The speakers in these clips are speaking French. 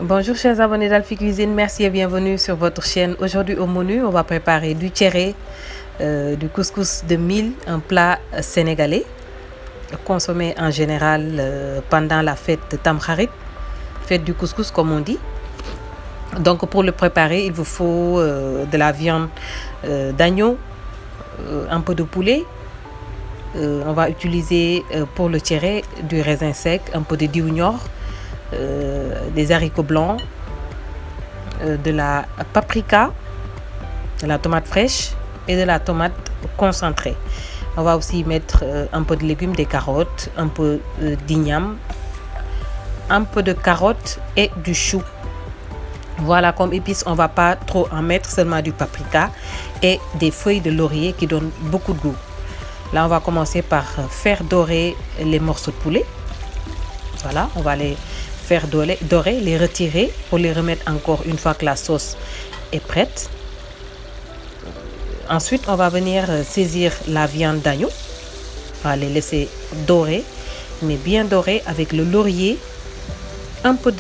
Bonjour chers abonnés d'Alphie Cuisine, merci et bienvenue sur votre chaîne. Aujourd'hui au menu, on va préparer du tchéré, du couscous de mil, un plat sénégalais consommé en général pendant la fête de Tamkharit, fête du couscous comme on dit. Donc pour le préparer, il vous faut de la viande d'agneau, un peu de poulet. On va utiliser pour le tchéré du raisin sec, un peu de diou, des haricots blancs, de la paprika, de la tomate fraîche et de la tomate concentrée. On va aussi mettre un peu de légumes, des carottes, un peu d'igname, un peu de carottes et du chou. Voilà, comme épices, on ne va pas trop en mettre, seulement du paprika et des feuilles de laurier qui donnent beaucoup de goût. Là, on va commencer par faire dorer les morceaux de poulet. Voilà, on va les faire dorer, les retirer pour les remettre encore une fois que la sauce est prête. Ensuite, on va venir saisir la viande d'agneau. On va les laisser dorer, mais bien dorer avec le laurier, un peu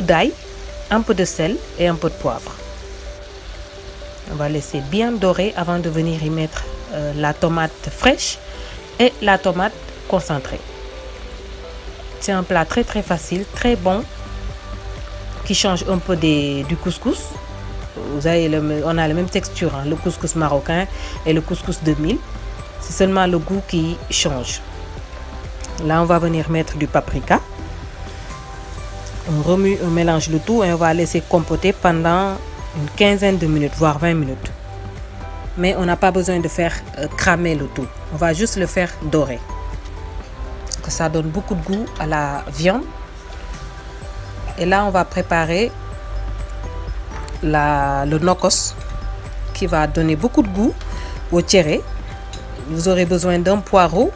d'ail, un peu de sel et un peu de poivre. On va laisser bien dorer avant de venir y mettre la tomate fraîche et la tomate concentrée. C'est un plat très facile, très bon, qui change un peu du couscous. Vous avez on a la même texture, hein, le couscous marocain et le couscous de mil. C'est seulement le goût qui change. Là, on va venir mettre du paprika. On remue, on mélange le tout et on va laisser compoter pendant une quinzaine de minutes, voire 20 minutes. Mais on n'a pas besoin de faire cramer le tout. On va juste le faire dorer. Que ça donne beaucoup de goût à la viande. Et là, on va préparer le nokos qui va donner beaucoup de goût au tchéré. Vous aurez besoin d'un poireau,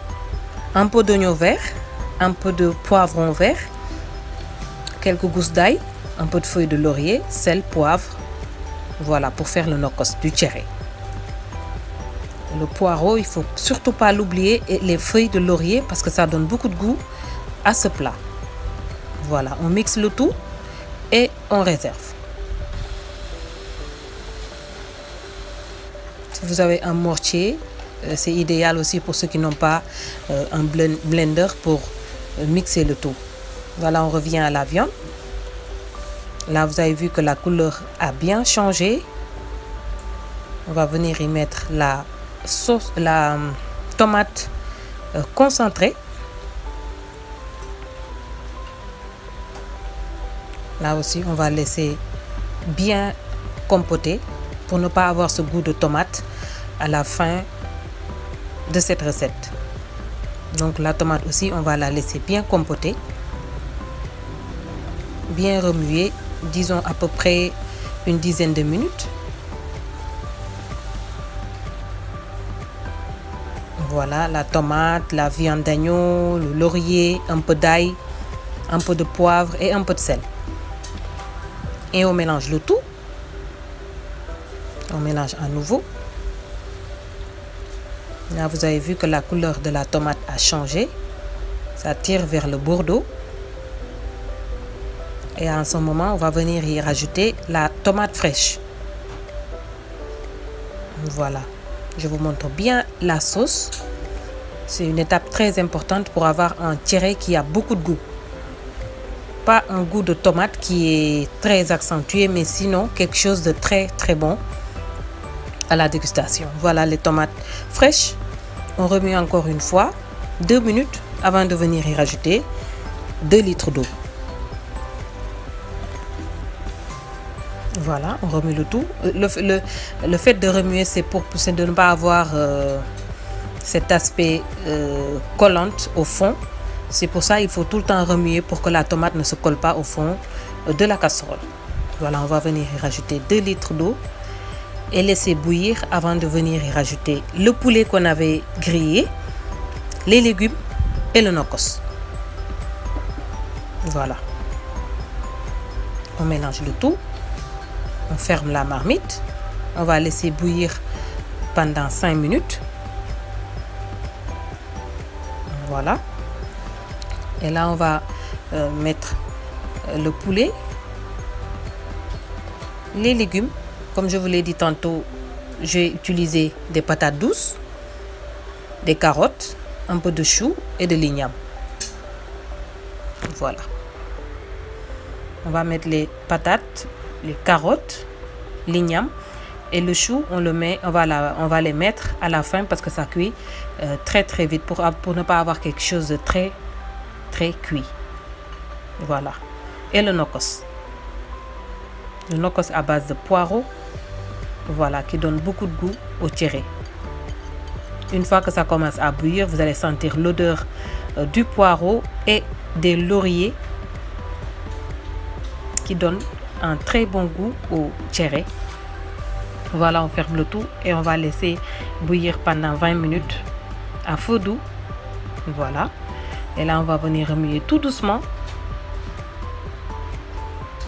un peu d'oignon vert, un peu de poivron vert, quelques gousses d'ail, un peu de feuilles de laurier, sel, poivre. Voilà pour faire le nokos du tchéré. Le poireau, il ne faut surtout pas l'oublier, et les feuilles de laurier parce que ça donne beaucoup de goût à ce plat. Voilà, on mixe le tout et on réserve. Si vous avez un mortier, c'est idéal aussi pour ceux qui n'ont pas un blender pour mixer le tout. Voilà, on revient à la viande. Là, vous avez vu que la couleur a bien changé. On va venir y mettre la tomate concentrée. Là aussi, on va laisser bien compoter pour ne pas avoir ce goût de tomate à la fin de cette recette. Donc la tomate aussi, on va la laisser bien compoter, bien remuer, disons à peu près une dizaine de minutes. Voilà, la tomate, la viande d'agneau, le laurier, un peu d'ail, un peu de poivre et un peu de sel. Et on mélange le tout. On mélange à nouveau. Là, vous avez vu que la couleur de la tomate a changé. Ça tire vers le bordeaux. Et en ce moment, on va venir y rajouter la tomate fraîche. Voilà. Je vous montre bien la sauce. C'est une étape très importante pour avoir un tchéré qui a beaucoup de goût. Pas un goût de tomate qui est très accentué, mais sinon quelque chose de très bon à la dégustation. Voilà les tomates fraîches. On remue encore une fois 2 minutes avant de venir y rajouter 2 litres d'eau. Voilà, on remue le tout. Le fait de remuer, c'est de ne pas avoir cet aspect collante au fond. C'est pour ça qu'il faut tout le temps remuer pour que la tomate ne se colle pas au fond de la casserole. Voilà, on va venir y rajouter 2 litres d'eau et laisser bouillir avant de venir y rajouter le poulet qu'on avait grillé, les légumes et le nokos. Voilà. On mélange le tout. On ferme la marmite. On va laisser bouillir pendant 5 minutes. Voilà. Et là, on va mettre le poulet les légumes, comme je vous l'ai dit tantôt, j'ai utilisé des patates douces, des carottes, un peu de chou et de l'igname. Voilà. On va mettre les patates, les carottes, l'igname et le chou. On va les mettre à la fin parce que ça cuit très vite pour ne pas avoir quelque chose de très cuit. Voilà. Et le nokos. Le nokos à base de poireaux. Voilà, qui donne beaucoup de goût au tchéré. Une fois que ça commence à bouillir, vous allez sentir l'odeur du poireau et des lauriers qui donnent un très bon goût au tchéré. Voilà, on ferme le tout et on va laisser bouillir pendant 20 minutes à feu doux. Voilà. Et là, on va venir remuer tout doucement.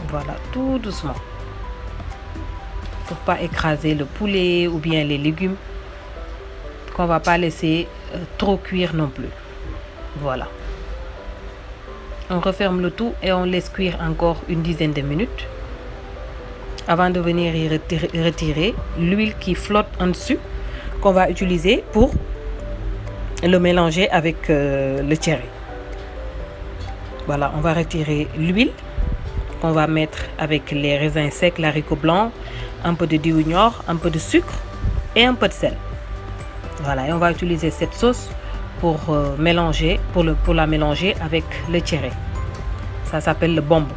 Voilà, tout doucement. Pour pas écraser le poulet ou bien les légumes qu'on va pas laisser trop cuire non plus. Voilà. On referme le tout et on laisse cuire encore une dizaine de minutes avant de venir y retirer l'huile qui flotte en dessus qu'on va utiliser pour le mélanger avec le tchéré. Voilà, on va retirer l'huile qu'on va mettre avec les raisins secs, l'haricot blanc, un peu de diougnor, un peu de sucre et un peu de sel. Voilà, et on va utiliser cette sauce pour mélanger, pour la mélanger avec le tchéré. Ça s'appelle le bombo.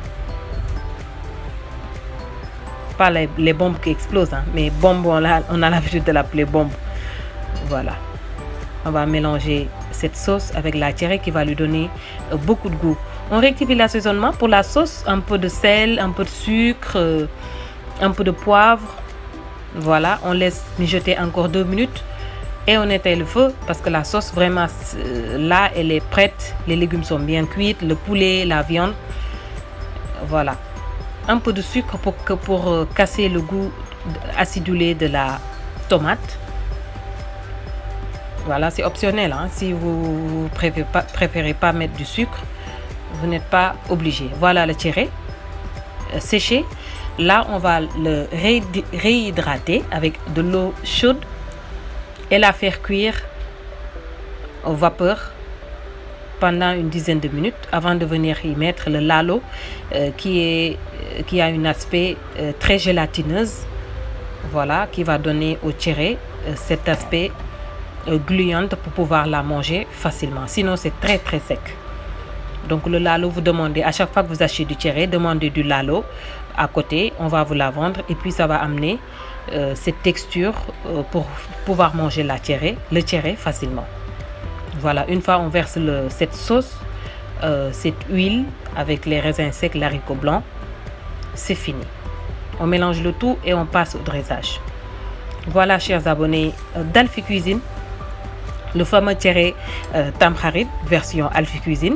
Pas les bombes qui explosent, hein, mais bombo, on a l'habitude de l'appeler bombo. Voilà. On va mélanger cette sauce avec la tchéré qui va lui donner beaucoup de goût. On rectifie l'assaisonnement pour la sauce, un peu de sel, un peu de sucre, un peu de poivre. Voilà, on laisse mijoter encore 2 minutes et on éteint le feu parce que la sauce vraiment là elle est prête. Les légumes sont bien cuits, le poulet, la viande. Voilà, un peu de sucre pour casser le goût acidulé de la tomate. Voilà, c'est optionnel, hein. Si vous préférez pas mettre du sucre, vous n'êtes pas obligé. Voilà le tchéré séché. Là, on va le réhydrater avec de l'eau chaude et la faire cuire aux vapeurs pendant une dizaine de minutes avant de venir y mettre le lalo qui a un aspect très gélatineuse. Voilà, qui va donner au tchéré cet aspect gluante pour pouvoir la manger facilement. Sinon, c'est très sec. Donc le lalo, vous demandez à chaque fois que vous achetez du tchéré, demandez du lalo à côté, on va vous la vendre et puis ça va amener cette texture pour pouvoir manger le tchéré facilement. Voilà, une fois on verse cette sauce, cette huile avec les raisins secs, l'haricot blanc, c'est fini. On mélange le tout et on passe au dressage. Voilà, chers abonnés d'Alphie Cuisine, le fameux tchéré tamkharit version Alphie Cuisine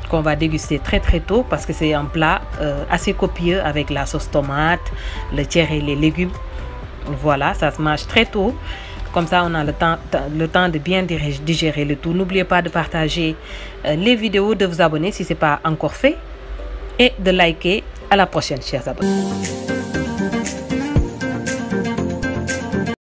qu'on va déguster très tôt parce que c'est un plat assez copieux avec la sauce tomate, le tchéré, les légumes. Voilà, ça se mange très tôt. Comme ça, on a le temps de bien digérer le tout. N'oubliez pas de partager les vidéos, de vous abonner si ce n'est pas encore fait et de liker. À la prochaine, chers abonnés.